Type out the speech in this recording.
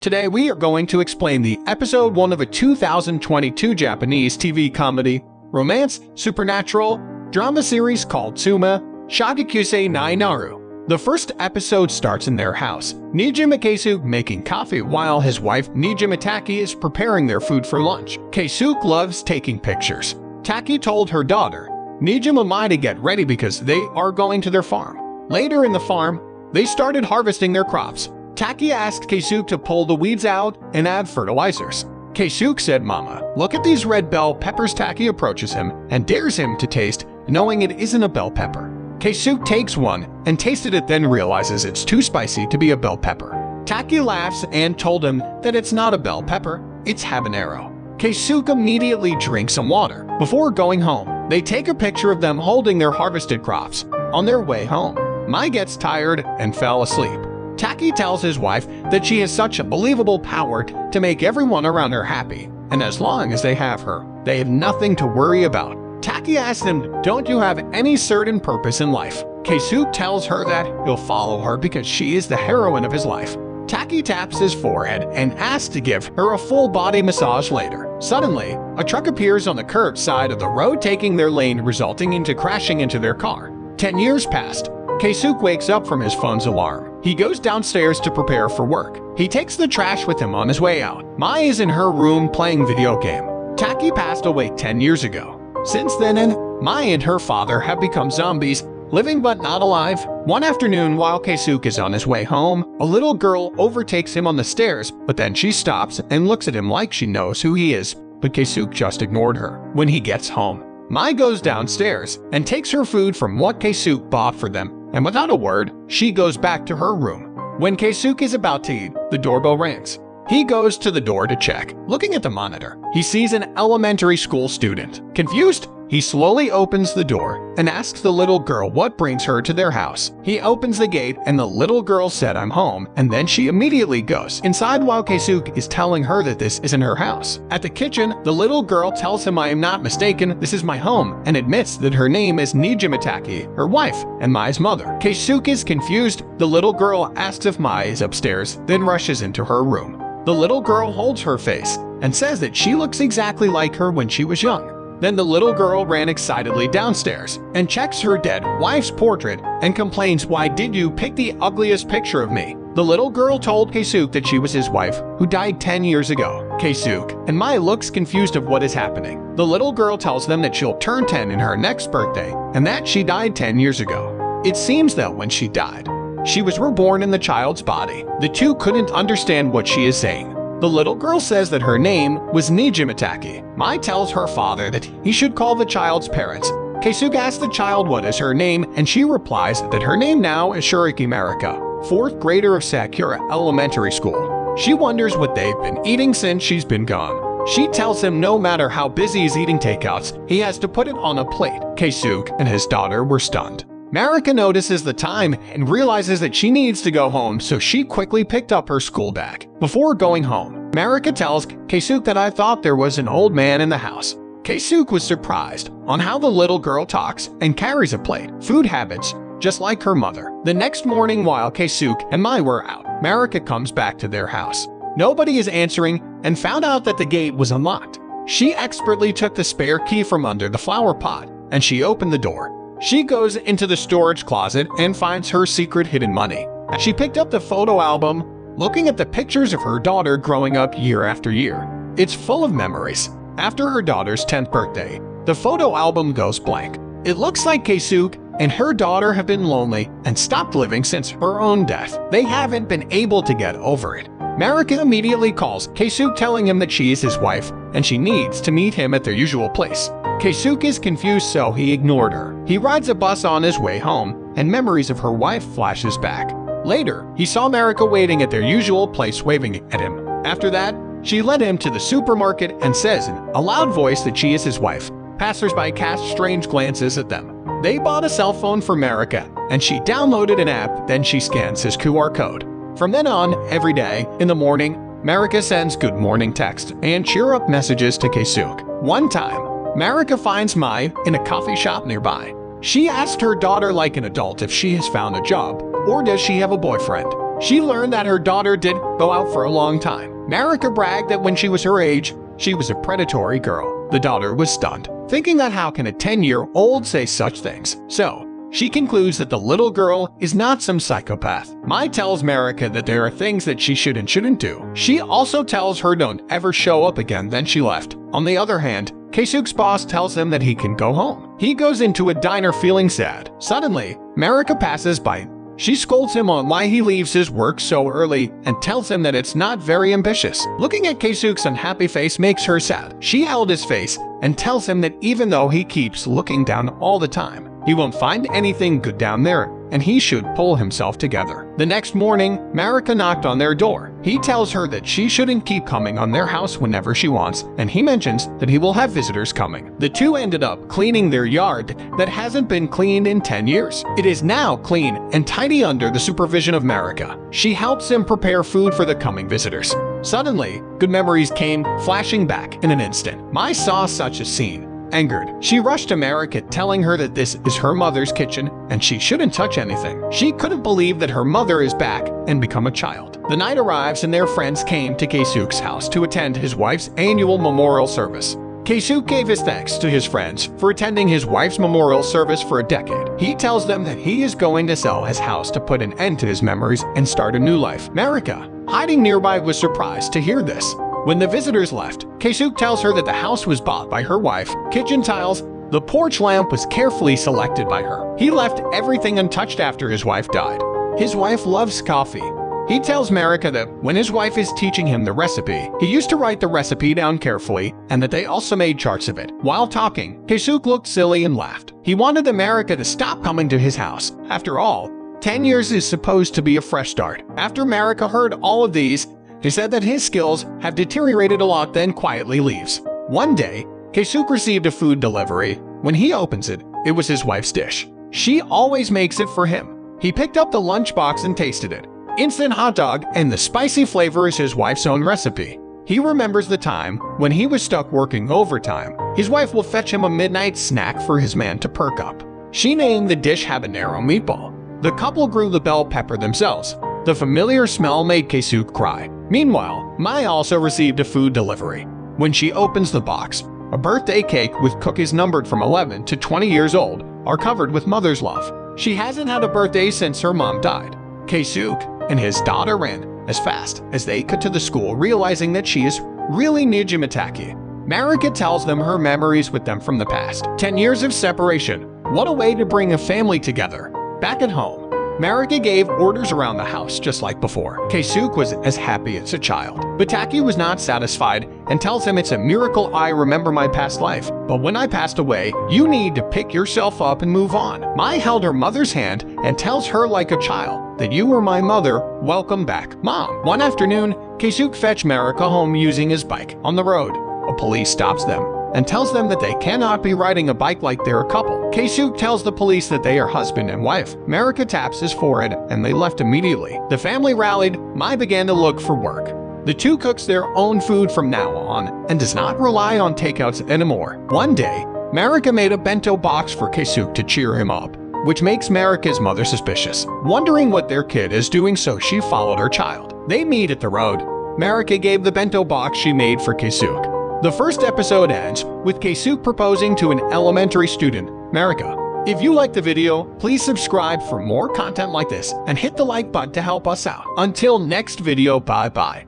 Today we are going to explain the episode 1 of a 2022 Japanese TV comedy, romance, supernatural, drama series called Tsuma, Shōgakusei no Naru. The first episode starts in their house, Nijima Keisuke making coffee while his wife Nijima Taki is preparing their food for lunch. Keisuke loves taking pictures. Taki told her daughter, Nijima Mai, to get ready because they are going to their farm. Later in the farm, they started harvesting their crops. Taki asked Keisuke to pull the weeds out and add fertilizers. Keisuke said, "Mama, look at these red bell peppers." Taki approaches him and dares him to taste, knowing it isn't a bell pepper. Keisuke takes one and tasted it, then realizes it's too spicy to be a bell pepper. Taki laughs and told him that it's not a bell pepper, it's habanero. Keisuke immediately drinks some water. Before going home, they take a picture of them holding their harvested crops. On their way home, Mai gets tired and fell asleep. Taki tells his wife that she has such a believable power to make everyone around her happy, and as long as they have her, they have nothing to worry about. Taki asks him, "Don't you have any certain purpose in life?" Keisuke tells her that he'll follow her because she is the heroine of his life. Taki taps his forehead and asks to give her a full body massage later. Suddenly, a truck appears on the curved side of the road, taking their lane, resulting into crashing into their car. 10 years passed. Keisuke wakes up from his phone's alarm. He goes downstairs to prepare for work. He takes the trash with him on his way out. Mai is in her room playing video game. Taki passed away 10 years ago. Since then, Mai and her father have become zombies, living but not alive. One afternoon, while Keisuke is on his way home, a little girl overtakes him on the stairs, but then she stops and looks at him like she knows who he is, but Keisuke just ignored her. When he gets home, Mai goes downstairs and takes her food from what Keisuke bought for them, and without a word, she goes back to her room. When Keisuke is about to eat, the doorbell rings. He goes to the door to check. Looking at the monitor, he sees an elementary school student. Confused, he slowly opens the door and asks the little girl what brings her to their house. He opens the gate and the little girl said, "I'm home," and then she immediately goes inside while Keisuke is telling her that this isn't her house. At the kitchen, the little girl tells him, "I am not mistaken, this is my home," and admits that her name is Nijima Taki, her wife and Mai's mother. Keisuke is confused. The little girl asks if Mai is upstairs, then rushes into her room. The little girl holds her face and says that she looks exactly like her when she was young. Then the little girl ran excitedly downstairs and checks her dead wife's portrait and complains, "Why did you pick the ugliest picture of me?" The little girl told Keisuke that she was his wife, who died 10 years ago. Keisuke and Mai looks confused of what is happening. The little girl tells them that she'll turn 10 in her next birthday and that she died 10 years ago. It seems that when she died, she was reborn in the child's body. The two couldn't understand what she is saying. The little girl says that her name was Nijima Taki. Mai tells her father that he should call the child's parents. Keisuke asks the child what is her name, and she replies that her name now is Shinichi Marika, 4th grader of Sakura Elementary School. She wonders what they've been eating since she's been gone. She tells him no matter how busy he's eating takeouts, he has to put it on a plate. Keisuke and his daughter were stunned. Marika notices the time and realizes that she needs to go home, so she quickly picked up her school bag. Before going home, Marika tells Keisuke that, "I thought there was an old man in the house." Keisuke was surprised on how the little girl talks and carries a plate. Food habits, just like her mother. The next morning, while Keisuke and Mai were out, Marika comes back to their house. Nobody is answering and found out that the gate was unlocked. She expertly took the spare key from under the flower pot and she opened the door. She goes into the storage closet and finds her secret hidden money. She picked up the photo album, looking at the pictures of her daughter growing up year after year. It's full of memories. After her daughter's 10th birthday, the photo album goes blank. It looks like Keisuke and her daughter have been lonely and stopped living since her own death. They haven't been able to get over it. Marika immediately calls Keisuke, telling him that she is his wife and she needs to meet him at their usual place. Keisuke is confused, so he ignored her. He rides a bus on his way home, and memories of her wife flashes back. Later, he saw Marika waiting at their usual place, waving at him. After that, she led him to the supermarket and says in a loud voice that she is his wife. Passers-by cast strange glances at them. They bought a cell phone for Marika, and she downloaded an app, then she scans his QR code. From then on, every day, in the morning, Marika sends good morning text and cheer-up messages to Keisuke. One time, Marika finds Mai in a coffee shop nearby. She asked her daughter like an adult if she has found a job, or does she have a boyfriend. She learned that her daughter did go out for a long time. Marika bragged that when she was her age, she was a predatory girl. The daughter was stunned, thinking that how can a 10-year-old say such things? So, she concludes that the little girl is not some psychopath. Mai tells Marika that there are things that she should and shouldn't do. She also tells her don't ever show up again, then she left. On the other hand, Keisuke's boss tells him that he can go home. He goes into a diner feeling sad. Suddenly, Marika passes by. She scolds him on why he leaves his work so early and tells him that it's not very ambitious. Looking at Keisuke's unhappy face makes her sad. She held his face and tells him that even though he keeps looking down all the time, he won't find anything good down there, and he should pull himself together. The next morning, Marika knocked on their door. He tells her that she shouldn't keep coming on their house whenever she wants, and he mentions that he will have visitors coming. The two ended up cleaning their yard that hasn't been cleaned in 10 years. It is now clean and tidy under the supervision of Marika. She helps him prepare food for the coming visitors. Suddenly, good memories came flashing back in an instant. Mai saw such a scene. Angered, she rushed to Marika, telling her that this is her mother's kitchen and she shouldn't touch anything. She couldn't believe that her mother is back and become a child. The night arrives and their friends came to Keisuke's house to attend his wife's annual memorial service. Keisuke gave his thanks to his friends for attending his wife's memorial service for a decade. He tells them that he is going to sell his house to put an end to his memories and start a new life. Marika, hiding nearby, was surprised to hear this. When the visitors left, Keisuke tells her that the house was bought by her wife. Kitchen tiles, the porch lamp was carefully selected by her. He left everything untouched after his wife died. His wife loves coffee. He tells Marika that when his wife is teaching him the recipe, he used to write the recipe down carefully and that they also made charts of it. While talking, Keisuke looked silly and laughed. He wanted Marika to stop coming to his house. After all, 10 years is supposed to be a fresh start. After Marika heard all of these, he said that his skills have deteriorated a lot, then quietly leaves. One day, Keisuke received a food delivery. When he opens it, it was his wife's dish. She always makes it for him. He picked up the lunchbox and tasted it. Instant hot dog, and the spicy flavor is his wife's own recipe. He remembers the time when he was stuck working overtime. His wife will fetch him a midnight snack for his man to perk up. She named the dish habanero meatball. The couple grew the bell pepper themselves. The familiar smell made Keisuke cry. Meanwhile, Mai also received a food delivery. When she opens the box, a birthday cake with cookies numbered from 11 to 20 years old are covered with mother's love. She hasn't had a birthday since her mom died. Keisuke and his daughter ran as fast as they could to the school, realizing that she is really Nijimitaki. Marika tells them her memories with them from the past. 10 years of separation. What a way to bring a family together. Back at home, Marika gave orders around the house just like before. Keisuke was as happy as a child. But Taki was not satisfied and tells him it's a miracle I remember my past life. But when I passed away, you need to pick yourself up and move on. Mai held her mother's hand and tells her like a child that you were my mother, welcome back, Mom. One afternoon, Keisuke fetched Marika home using his bike. On the road, a police stops them and tells them that they cannot be riding a bike like they're a couple. Keisuke tells the police that they are husband and wife. Marika taps his forehead and they left immediately. The family rallied. Mai began to look for work. The two cooks their own food from now on and does not rely on takeouts anymore. One day, Marika made a bento box for Keisuke to cheer him up, which makes Marika's mother suspicious. Wondering what their kid is doing, so she followed her child. They meet at the road. Marika gave the bento box she made for Keisuke. The first episode ends with Keisuke proposing to an elementary student, Marika. If you liked the video, please subscribe for more content like this and hit the like button to help us out. Until next video, bye-bye.